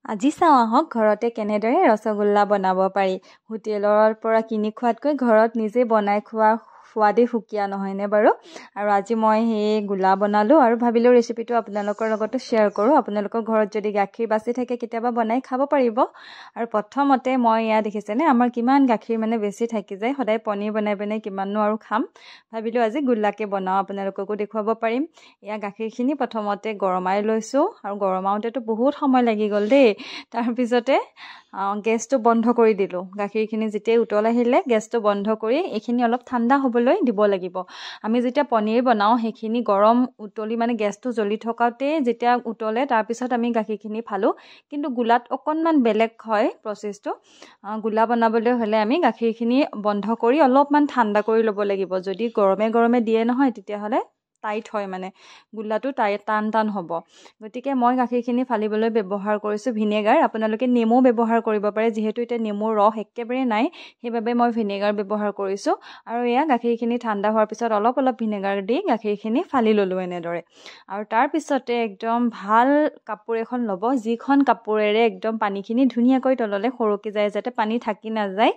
আজি চাওঁ আহক ঘৰতে কেনেদৰে ৰসগোল্লা বনাব পাৰি। হোটেলৰ পৰা কিনি খোৱাতকৈ ঘৰত নিজে বনাই খোৱা সোৱাদেই সুকীয়া নহয়নে বাৰু। আৰু আজি মই সেই গোল্লা বনালোঁ আৰু ভাবিলোঁ ৰেচিপিটো আপোনালোকৰ লগতো শ্বেয়াৰ কৰোঁ। আপোনালোকৰ ঘৰত যদি গাখীৰ বাচি থাকে কেতিয়াবা বনাই খাব পাৰিব। আৰু প্ৰথমতে মই এয়া দেখিছেনে আমাৰ কিমান গাখীৰ মানে বেছি থাকি যায়, সদায় পনীৰ বনাই কিমাননো আৰু খাম। ভাবিলোঁ আজি গোল্লাকে বনাওঁ, আপোনালোককো দেখুৱাব পাৰিম। এয়া গাখীৰখিনি প্ৰথমতে গৰমাই লৈছোঁ আৰু গৰমাওঁতেতো বহুত সময় লাগি গ'ল দেই। তাৰপিছতে গেছটো বন্ধ কৰি দিলোঁ। গাখীৰখিনি যেতিয়াই উতল আহিলে গেছটো বন্ধ কৰি এইখিনি অলপ ঠাণ্ডা হ'বলৈ দিব লাগিব। আমি যেতিয়া পনীৰ বনাওঁ সেইখিনি গৰম উতলি মানে গেছটো জ্বলি থকাতে যেতিয়া উতলে তাৰপিছত আমি গাখীৰখিনি ফালোঁ। কিন্তু গোলাত অকণমান বেলেগ হয় প্ৰচেছটো। গোল্লা বনাবলৈ হ'লে আমি গাখীৰখিনি বন্ধ কৰি অলপমান ঠাণ্ডা কৰি ল'ব লাগিব। যদি গৰমে গৰমে দিয়ে নহয় তেতিয়াহ'লে টাইট হয়, মানে গোল্লাটো টান হ'ব। গতিকে মই গাখীৰখিনি ফালিবলৈ ব্যৱহাৰ কৰিছোঁ ভিনেগাৰ। আপোনালোকে নেমু ব্যৱহাৰ কৰিব পাৰে, যিহেতু এতিয়া নেমুৰ ৰস একেবাৰে নাই সেইবাবে মই ভিনেগাৰ ব্যৱহাৰ কৰিছোঁ। আৰু এয়া গাখীৰখিনি ঠাণ্ডা হোৱাৰ পিছত অলপ ভিনেগাৰ দি গাখীৰখিনি ফালি ল'লোঁ এনেদৰে। আৰু তাৰপিছতে একদম ভাল কাপোৰ এখন ল'ব, যিখন কাপোৰেৰে একদম পানীখিনি ধুনীয়াকৈ তললৈ সৰকি যায়, যাতে পানী থাকি নাযায়,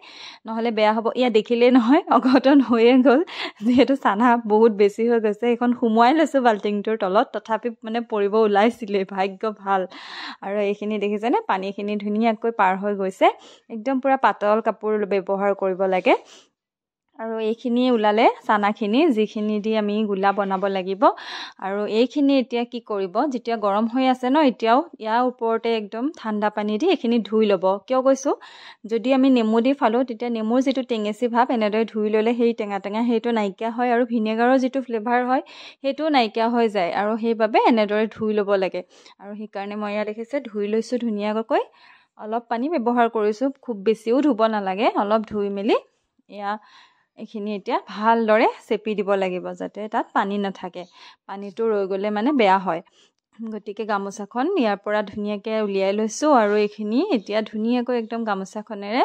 নহ'লে বেয়া হ'ব। এয়া দেখিলেই নহয় অঘটন হৈয়ে গ'ল, যিহেতু চানা বহুত বেছি হৈ গৈছে। এইখন সুমুৱাই লৈছোঁ বাল্টিংটোৰ তলত, তথাপি মানে পৰিব ওলাইছিলেই, ভাগ্য ভাল। আৰু এইখিনি দেখিছেনে পানীখিনি ধুনীয়াকৈ পাৰ হৈ গৈছে। একদম পূৰা পাতল কাপোৰ ব্যৱহাৰ কৰিব লাগে। আৰু এইখিনি ওলালে চানাখিনি, যিখিনি দি আমি গোল্লা বনাব লাগিব। আৰু এইখিনি এতিয়া কি কৰিব, যেতিয়া গৰম হৈ আছে ন এতিয়াও, ইয়াৰ ওপৰতে একদম ঠাণ্ডা পানী দি এইখিনি ধুই ল'ব। কিয় কৈছোঁ, যদি আমি নেমু দি ফালোঁ তেতিয়া নেমুৰ যিটো টেঙেচি ভাৱ এনেদৰে ধুই ল'লে সেই টেঙা সেইটো নাইকিয়া হয়, আৰু ভিনেগাৰৰ যিটো ফ্লেভাৰ হয় সেইটোও নাইকিয়া হৈ যায়। আৰু সেইবাবে এনেদৰে ধুই ল'ব লাগে। আৰু সেইকাৰণে মই ইয়াত দেখিছে ধুই লৈছোঁ ধুনীয়াকৈ। অলপ পানী ব্যৱহাৰ কৰিছোঁ, খুব বেছিও ধুব নালাগে, অলপ ধুই মেলি এয়া এইখিনি এতিয়া ভালদৰে চেপি দিব লাগিব, যাতে তাত পানী নাথাকে। পানীটো ৰৈ গ'লে মানে বেয়া হয়। গতিকে গামোচাখন ইয়াৰ পৰা ধুনীয়াকৈ উলিয়াই লৈছোঁ আৰু এইখিনি এতিয়া ধুনীয়াকৈ একদম গামোচাখনেৰে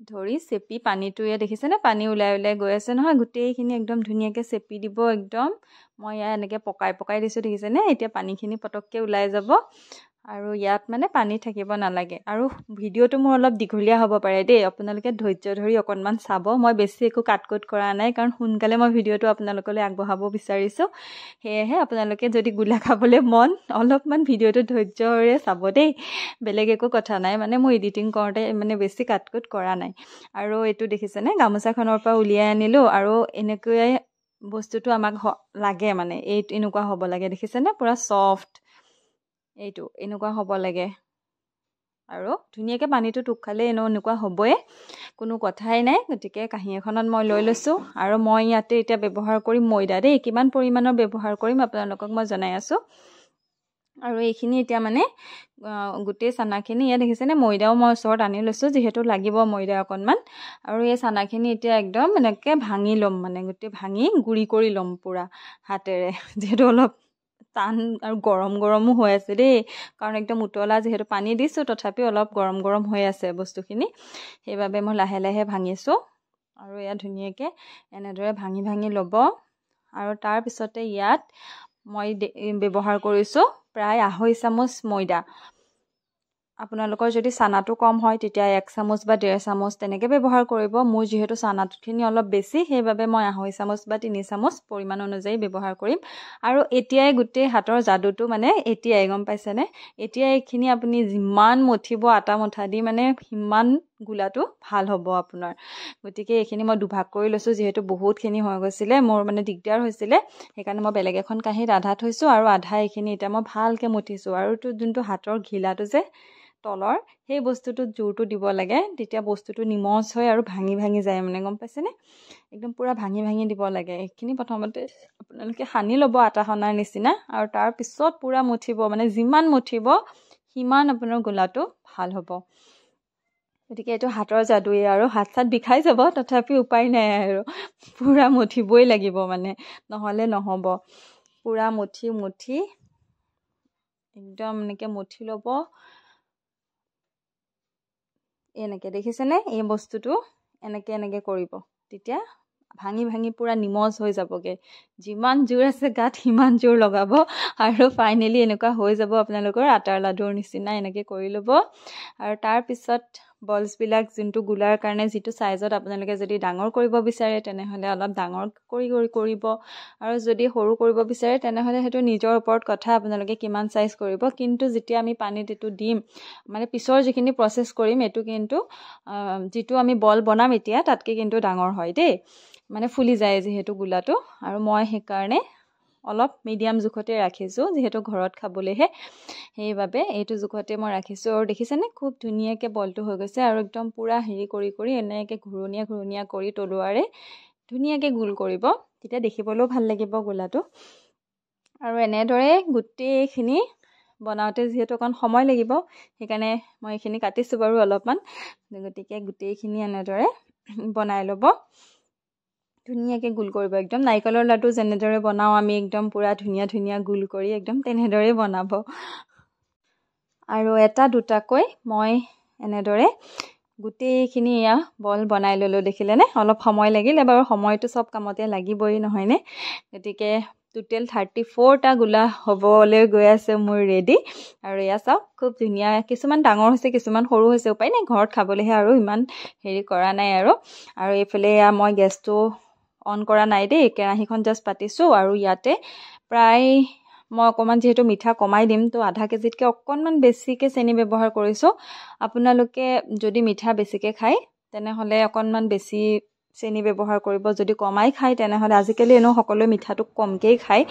ধৰি চেপি পানীটো ইয়াত দেখিছেনে পানী ওলাই গৈ আছে নহয়, গোটেইখিনি একদম ধুনীয়াকৈ চেপি দিব একদম। মই ইয়াত এনেকৈ পকাই দিছোঁ দেখিছেনে, এতিয়া পানীখিনি পটককৈ ওলাই যাব। আৰু ইয়াত মানে পানী থাকিব নালাগে। আৰু ভিডিঅ'টো মোৰ অলপ দীঘলীয়া হ'ব পাৰে দেই, আপোনালোকে ধৈৰ্য ধৰি অকণমান চাব। মই বেছি একো কাট কৰা নাই, কাৰণ সোনকালে মই ভিডিঅ'টো আপোনালোকলৈ আগবঢ়াব বিচাৰিছোঁ। সেয়েহে আপোনালোকে যদি গোল্লা খাবলৈ মন, অলপমান ভিডিঅ'টো ধৈৰ্যৰে চাব দেই। বেলেগ একো কথা নাই, মানে মই এডিটিং কৰোঁতে মানে বেছি কাট কৰা নাই। আৰু এইটো দেখিছেনে গামোচাখনৰ পৰা উলিয়াই আনিলোঁ, আৰু এনেকৈয়ে বস্তুটো আমাক লাগে, মানে এনেকুৱা হ'ব লাগে দেখিছেনে, পূৰা ছফ্ট। এইটো এনেকুৱা হ'ব লাগে। আৰু ধুনীয়াকৈ পানীটো টোক খালে এনেকুৱা হ'বই, কোনো কথাই নাই। গতিকে কাঁহী এখনত মই লৈ লৈছোঁ, আৰু মই ইয়াতে এতিয়া ব্যৱহাৰ কৰিম ময়দা দেই। কিমান পৰিমাণৰ ব্যৱহাৰ কৰিম আপোনালোকক মই জনাই আছোঁ। আৰু এইখিনি এতিয়া মানে গোটেই চানাখিনি ইয়াত দেখিছেনে, ময়দাও মই ওচৰত আনি লৈছোঁ, যিহেতু লাগিব ময়দা অকণমান। আৰু এই চানাখিনি এতিয়া একদম এনেকৈ ভাঙি ল'ম, মানে গোটেই ভাঙি গুড়ি কৰি ল'ম পূৰা হাতেৰে, যিহেতু অলপ টান আৰু গৰমো হৈ আছে দেই। কাৰণ একদম উতলা যিহেতু পানী দিছোঁ, তথাপিও অলপ গৰম হৈ আছে বস্তুখিনি, সেইবাবে মই লাহে লাহে ভাঙিছোঁ। আৰু ইয়াত ধুনীয়াকৈ এনেদৰে ভাঙি ল'ব। আৰু তাৰপিছতে ইয়াত মই ব্যৱহাৰ কৰিছোঁ প্ৰায় 2.5 চামুচ ময়দা। আপোনালোকৰ যদি চানাটো কম হয় তেতিয়া 1 চামুচ বা 1.5 চামুচ তেনেকৈ ব্যৱহাৰ কৰিব। মোৰ যিহেতু চানাটোখিনি অলপ বেছি, সেইবাবে মই 2.5 চামুচ বা 3 চামুচ পৰিমাণ অনুযায়ী ব্যৱহাৰ কৰিম। আৰু এতিয়াই গোটেই হাতৰ যাদুটো মানে এতিয়াই গম পাইছেনে, এতিয়া এইখিনি আপুনি যিমান মঠিব আটা মঠা দি, মানে সিমান গোল্লাটো ভাল হ'ব আপোনাৰ। গতিকে এইখিনি মই দুভাগ কৰি লৈছোঁ, যিহেতু বহুতখিনি হৈ গৈছিলে, মোৰ মানে দিগদাৰ হৈছিলে। সেইকাৰণে মই বেলেগ এখন কাঁহীত আধা থৈছোঁ, আৰু আধা এইখিনি এতিয়া মই ভালকৈ মঠিছোঁ। আৰু যোনটো হাতৰ ঘিলাটো যে তলৰ, সেই বস্তুটোত জোৰটো দিব লাগে, তেতিয়া বস্তুটো নিমজ হয় আৰু ভাঙি যায়, মানে গম পাইছেনে। একদম পূৰা ভাঙি দিব লাগে। এইখিনি প্ৰথমতে আপোনালোকে সানি ল'ব আটা সনাৰ নিচিনা, আৰু তাৰপিছত পূৰা মঠিব, মানে যিমান মঠিব সিমান আপোনাৰ গোল্লাটো ভাল হ'ব। গতিকে এইটো হাতৰ যাদুৱে, আৰু হাত চাত বিষাই যাব, তথাপি উপায় নাই, আৰু পূৰা মঠিবই লাগিব, মানে নহ'লে নহ'ব। পূৰা মঠি একদম এনেকৈ মঠি ল'ব। এনেকৈ দেখিছেনে, এই বস্তুটো এনেকৈ কৰিব, তেতিয়া ভাঙি ভাঙি পুৰা নিমজ হৈ যাবগৈ যিমান জোৰ আছে গাত সিমান জোৰ লগাব আৰু ফাইনেলি এনেকুৱা হৈ যাব আপোনালোকৰ আটাৰ লাডুৰ নিচিনা এনেকৈ কৰি ল'ব আৰু তাৰপিছত বলছবিলাক যোনটো গোলাৰ কাৰণে যিটো চাইজত আপোনালোকে যদি ডাঙৰ কৰিব বিচাৰে তেনেহ'লে অলপ ডাঙৰ কৰিব আৰু যদি সৰু কৰিব বিচাৰে তেনেহ'লে সেইটো নিজৰ ওপৰত কথা আপোনালোকে কিমান চাইজ কৰিব কিন্তু যেতিয়া আমি পানীত এইটো দিম মানে পিছৰ যিখিনি প্ৰচেছ কৰিম এইটো কিন্তু যিটো আমি বল বনাম এতিয়া তাতকৈ কিন্তু ডাঙৰ হয় দেই মানে ফুলি যায় যিহেতু গোলাটো আৰু মই সেইকাৰণে অলপ মিডিয়াম জোখতে ৰাখিছোঁ যিহেতু ঘৰত খাবলৈহে সেইবাবে এইটো জোখতে মই ৰাখিছোঁ আৰু দেখিছেনে খুব ধুনীয়াকৈ বলটো হৈ গৈছে আৰু একদম পূৰা হেৰি কৰি এনেকৈ ঘূৰণীয়া কৰি তলুৱাৰে ধুনীয়াকৈ গোল কৰিব তেতিয়া দেখিবলৈও ভাল লাগিব গোলাটো আৰু এনেদৰে গোটেইখিনি বনাওঁতে যিহেতু অকণ সময় লাগিব সেইকাৰণে মই এইখিনি কাটিছোঁ বাৰু অলপমান গতিকে গোটেইখিনি এনেদৰে বনাই ল'ব ধুনীয়াকৈ গোল কৰিব একদম নাৰিকলৰ লাডু যেনেদৰে বনাওঁ আমি একদম পূৰা ধুনীয়া গোল কৰি একদম তেনেদৰে বনাব আৰু এটা দুটাকৈ মই এনেদৰে গোটেইখিনি এয়া বল বনাই ল'লোঁ দেখিলেনে অলপ সময় লাগিলে বাৰু সময়টো চব কামতে লাগিবই নহয়নে গতিকে টোটেল 34টা গোলা হ'বলৈ গৈ আছে মোৰ ৰেডি আৰু এয়া চাওক খুব ধুনীয়া কিছুমান ডাঙৰ হৈছে কিছুমান সৰু হৈছে উপায় নাই ঘৰত খাবলৈহে আৰু ইমান হেৰি কৰা নাই আৰু এইফালে এয়া মই গেছটো অন কৰা নাই দেই কেৰাহীখন জাষ্ট পাতিছোঁ আৰু ইয়াতে প্ৰায় মই অকণমান যিহেতু মিঠা কমাই দিম তো আধা কেজিতকৈ অকণমান বেছিকৈ চেনি ব্যৱহাৰ কৰিছোঁ আপোনালোকে যদি মিঠা বেছিকৈ খায় তেনেহ'লে অকণমান বেছি চেনি ব্যৱহাৰ কৰিব যদি কমাই খায় তেনেহ'লে আজিকালি এনেও সকলোৱে মিঠাটো কমকৈয়ে খায়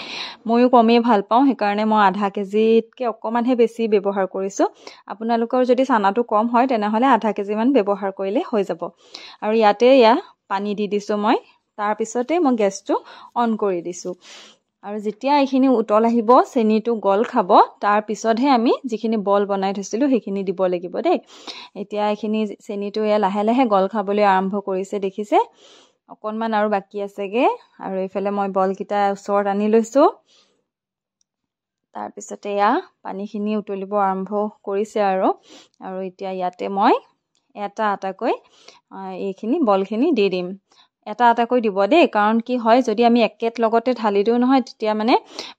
ময়ো কমেই ভাল পাওঁ সেইকাৰণে মই আধা কেজিতকৈ অকণমানহে বেছি ব্যৱহাৰ কৰিছোঁ আপোনালোকৰ যদি চানাটো কম হয় তেনেহ'লে আধা কেজিমান ব্যৱহাৰ কৰিলে হৈ যাব আৰু ইয়াতে পানী দি দিছোঁ মই তাৰপিছতে মই গেছটো অন কৰি দিছোঁ আৰু যেতিয়া এইখিনি উতল আহিব চেনিটো গল খাব তাৰপিছতহে আমি যিখিনি বল বনাই থৈছিলোঁ সেইখিনি দিব লাগিব দেই এতিয়া এইখিনি চেনিটো লাহে লাহে গল খাবলৈ আৰম্ভ কৰিছে দেখিছে অকণমান আৰু বাকী আছেগৈ আৰু এইফালে মই বলকেইটা ওচৰত আনি লৈছোঁ তাৰপিছতে পানীখিনি উতলিব আৰম্ভ কৰিছে আৰু এতিয়া ইয়াতে মই এটা এটাকৈ এইখিনি বলখিনি দি দিম এটা এটাকৈ দিব দেই কাৰণ কি হয় যদি আমি লগতে ঢালি দিওঁ নহয় তেতিয়া মানে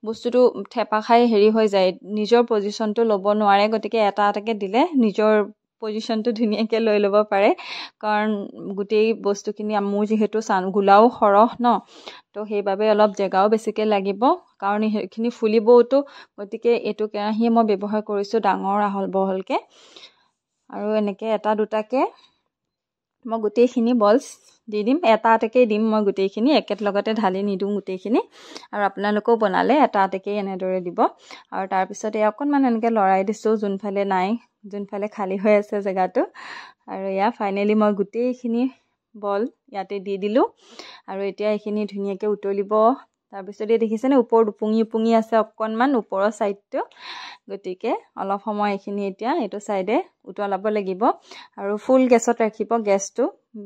বস্তুটো থেপা খাই হেৰি হৈ যায় নিজৰ পজিশ্যনটো ল'ব নোৱাৰে গতিকে এটা এটাকৈ দিলে নিজৰ পজিশ্যনটো ধুনীয়াকৈ লৈ ল'ব পাৰে কাৰণ গোটেই বস্তুখিনি মোৰ যিহেতু গোলাও সৰহ ন তো সেইবাবে অলপ জেগাও বেছিকৈ লাগিব কাৰণ সেইখিনি ফুলিবওতো গতিকে এইটো কেৰাহীয়ে মই ব্যৱহাৰ কৰিছোঁ ডাঙৰ আহল বহলকৈ আৰু এনেকৈ এটা দুটাকৈ মই গোটেইখিনি বলছ দি দিম এটা এটাকেই দিম মই গোটেইখিনি লগতে ঢালি নিদিওঁ গোটেইখিনি আৰু আপোনালোকেও বনালে এটা এটাকেই এনেদৰে দিব আৰু তাৰপিছত অকণমান এনেকৈ লৰাই দিছোঁ যোনফালে নাই যোনফালে খালী হৈ আছে জেগাটো আৰু ফাইনেলি মই গোটেইখিনি বল ইয়াতে দি দিলোঁ আৰু এতিয়া এইখিনি ধুনীয়াকৈ উতলিব তাৰপিছতে দেখিছেনে ওপৰত উপঙি আছে অকণমান ওপৰৰ ছাইডটো গতিকে অলপ সময় এইখিনি এতিয়া এইটো ছাইডে উতলাব লাগিব আৰু ফুল গেছত ৰাখিব গেছটো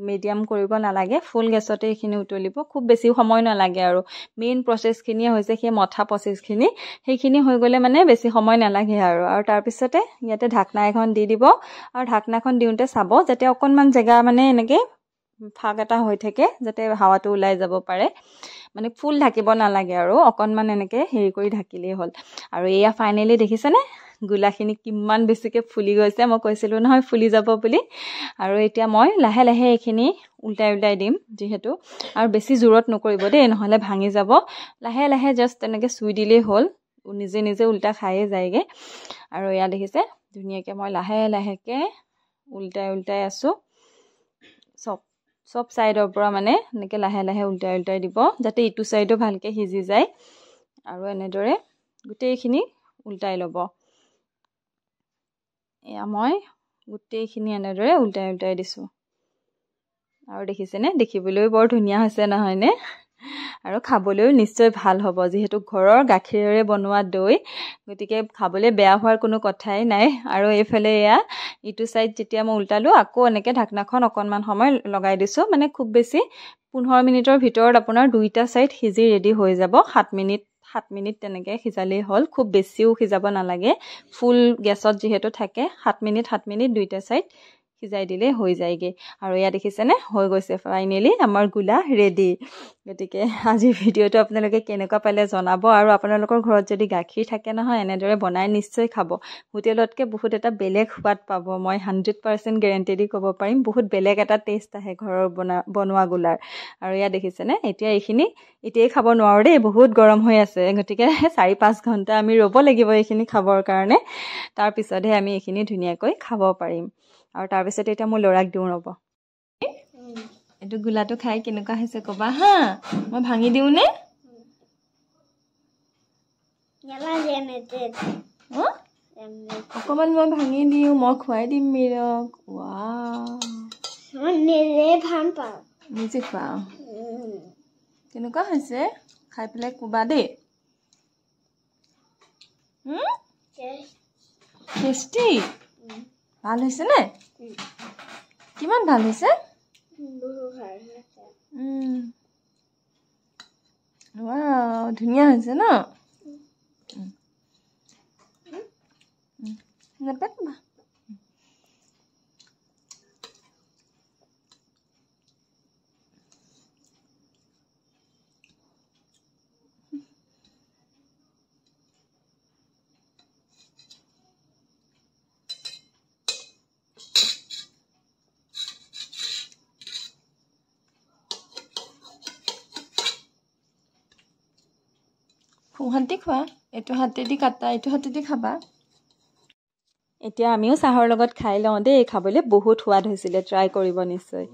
মিডিয়াম কৰিব নালাগে ফুল গেছতে এইখিনি উতলিব খুব বেছি সময় নালাগে আৰু মেইন প্ৰচেছখিনিয়ে হৈছে সেই মঠা প্ৰচেছখিনি সেইখিনি হৈ গ'লে মানে বেছি সময় নালাগে আৰু তাৰপিছতে ইয়াতে ঢাকনা এখন দি দিব আৰু ঢাকনাখন দিওঁতে চাব যাতে অকণমান জেগা মানে এনেকৈ ফাঁক এটা হৈ থাকে যাতে হাৱাটো ওলাই যাব পাৰে মানে ফুল ঢাকিব নালাগে আৰু অকণমান এনেকৈ হেৰি কৰি ঢাকিলেই হ'ল আৰু ফাইনেলি দেখিছেনে গোলাখিনি কিমান বেছিকৈ ফুলি গৈছে মই কৈছিলোঁ নহয় ফুলি যাব বুলি আৰু এতিয়া মই লাহে লাহে এইখিনি উল্টাই দিম যিহেতু আৰু বেছি জোৰত নকৰিব দেই নহ'লে ভাঙি যাব লাহে লাহে জাষ্ট তেনেকৈ চুই দিলেই হ'ল নিজে উল্টা খায়ে যায়গৈ আৰু দেখিছে ধুনীয়াকৈ মই লাহে লাহেকৈ উল্টাই আছোঁ চব ছাইডৰ পৰা মানে এনেকৈ লাহে লাহে উল্টাই দিব যাতে ইটো ছাইডো ভালকৈ সিজি যায় আৰু এনেদৰে গোটেইখিনি উল্টাই ল'ব মই গোটেইখিনি এনেদৰে উল্টাই দিছোঁ আৰু দেখিছেনে দেখিবলৈও বৰ ধুনীয়া হৈছে নহয়নে আৰু খাবলৈও নিশ্চয় ভাল হ'ব যিহেতু ঘৰৰ গাখীৰেৰে বনোৱা দৈ গতিকে খাবলৈ বেয়া হোৱাৰ কোনো কথাই নাই আৰু এইফালে ইটো ছাইড যেতিয়া মই উল্টালোঁ আকৌ এনেকৈ ঢাকনাখন অকণমান সময় লগাই দিছোঁ মানে খুব বেছি 15 মিনিটৰ ভিতৰত আপোনাৰ দুইটা ছাইড সিজি ৰেডি হৈ যাব 7 মিনিট তেনেকৈ সিজালেই হ'ল খুব বেছিও সিজাব নালাগে ফুল গেছত যিহেতু থাকে 7 মিনিট দুইটা ছাইড সিজাই দিলে হৈ যায়গৈ আৰু এয়া দেখিছেনে হৈ গৈছে ফাইনেলি আমাৰ গোলা ৰেডি গতিকে আজিৰ ভিডিঅ'টো আপোনালোকে কেনেকুৱা পালে জনাব আৰু আপোনালোকৰ ঘৰত যদি গাখীৰ থাকে নহয় এনেদৰে বনাই নিশ্চয় খাব হোটেলতকৈ বহুত এটা বেলেগ সোৱাদ পাব মই 100% গেৰেণ্টি দি ক'ব পাৰিম বহুত বেলেগ এটা টেষ্ট আহে ঘৰৰ বনোৱা গোলাৰ আৰু এয়া দেখিছেনে এতিয়া এইখিনি এতিয়াই খাব নোৱাৰোঁ দেই বহুত গৰম হৈ আছে গতিকে 4-5 ঘণ্টা আমি ৰ'ব লাগিব এইখিনি খাবৰ কাৰণে তাৰপিছতহে আমি এইখিনি ধুনীয়াকৈ খাব পাৰিম আৰু তাৰপিছত এতিয়া মোৰ ল'ৰাক দিওঁ ৰ'ব এইটো গোলাটো খাই কেনেকুৱা হৈছে ক'বা হা মই ভাঙি দিওঁনে অকণমান মই ভাঙি দিওঁ মই খুৱাই দিম মীৰক নিজে খোৱা কেনেকুৱা হৈছে খাই পেলাই ক'বা দেই টেষ্টি ভাল হৈছে নে কিমান ভাল হৈছে ধুনীয়া হৈছে ন নেপেটবা সোঁহাতে খোৱা এইটো হাতেদি কাটা এইটো হাতেদি খাবা এতিয়া আমিও চাহৰ লগত খাই লওঁ দেই খাবলৈ বহুত সোৱাদ হৈছিলে ট্ৰাই কৰিব নিশ্চয়